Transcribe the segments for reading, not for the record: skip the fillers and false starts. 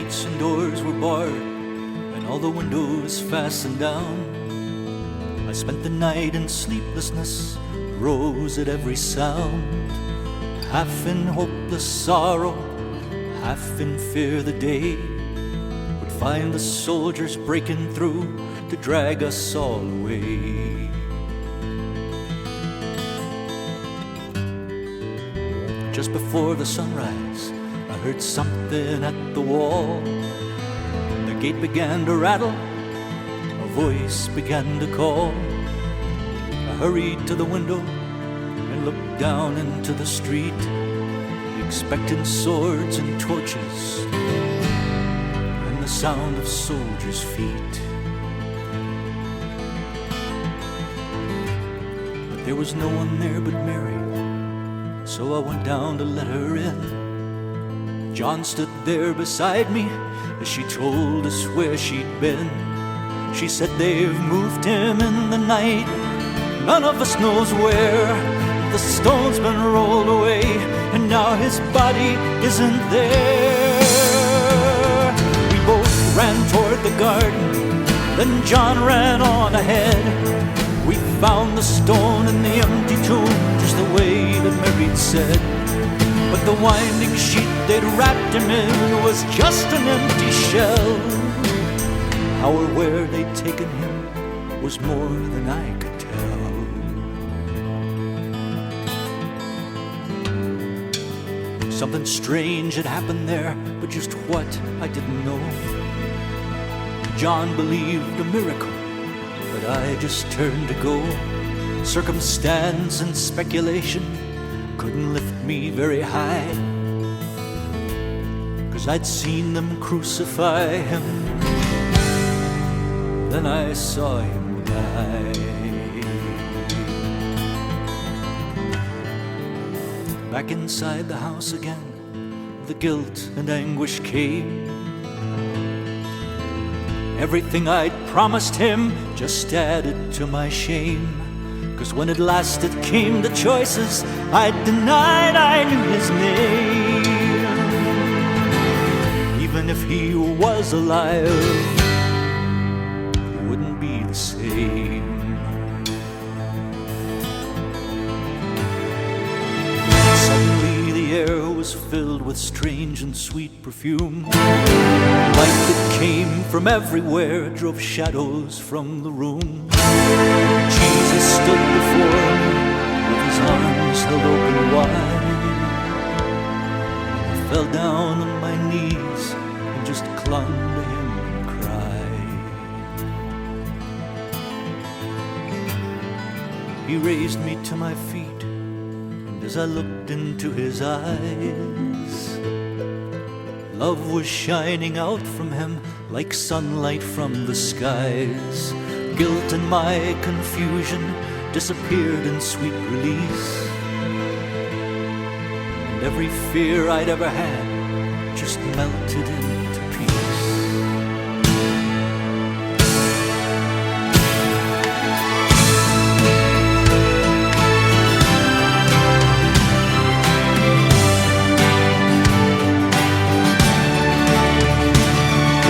gates and doors were barred, and all the windows fastened down. I spent the night in sleeplessness, rose at every sound, half in hopeless sorrow, half in fear the day would find the soldiers breaking through to drag us all away. Just before the sunrise, I heard something at the wall. The gate began to rattle, a voice began to call. I hurried to the window and looked down into the street, expecting swords and torches and the sound of soldiers' feet. But there was no one there but Mary, so I went down to let her in. John stood there beside me as she told us where she'd been. She said they've moved him in the night, none of us knows where. The stone's been rolled away and now his body isn't there. We both ran toward the garden, then John ran on ahead. We found the stone in the empty tomb, just the way that Mary'd said. But the winding sheet they'd wrapped him in was just an empty shell. How or where they'd taken him was more than I could tell. Something strange had happened there, but just what I didn't know. John believed a miracle, but I just turned to go. Circumstance and speculation couldn't lift me very high, 'cause I'd seen them crucify him, then I saw him die. Back inside the house again, the guilt and anguish came. Everything I'd promised him just added to my shame, 'cause when at last it came to choices, I denied I knew his name. Even if he was alive, it wouldn't be the same. Suddenly the air was filled with strange and sweet perfume. Light that came from everywhere drove shadows from the room. Jesus stood before me with his arms held open wide. I fell down on my knees and just clung to him and cried. He raised me to my feet, and as I looked into his eyes, love was shining out from him like sunlight from the skies. Guilt and my confusion disappeared in sweet release, and every fear I'd ever had just melted into peace.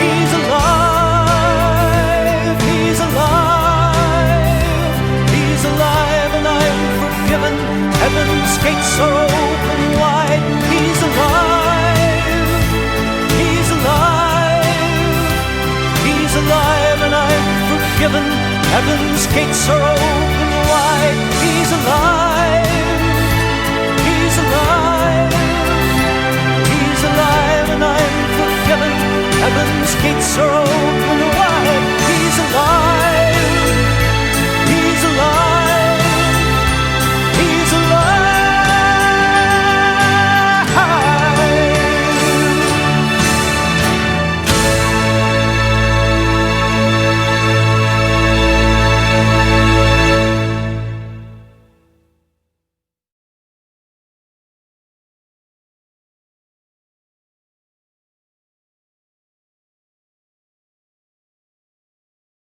He's alive, he's alive, he's alive, and I'm forgiven. Heaven's gates are open wide. He's alive, he's alive, he's alive, and I'm forgiven. Heaven's gates are open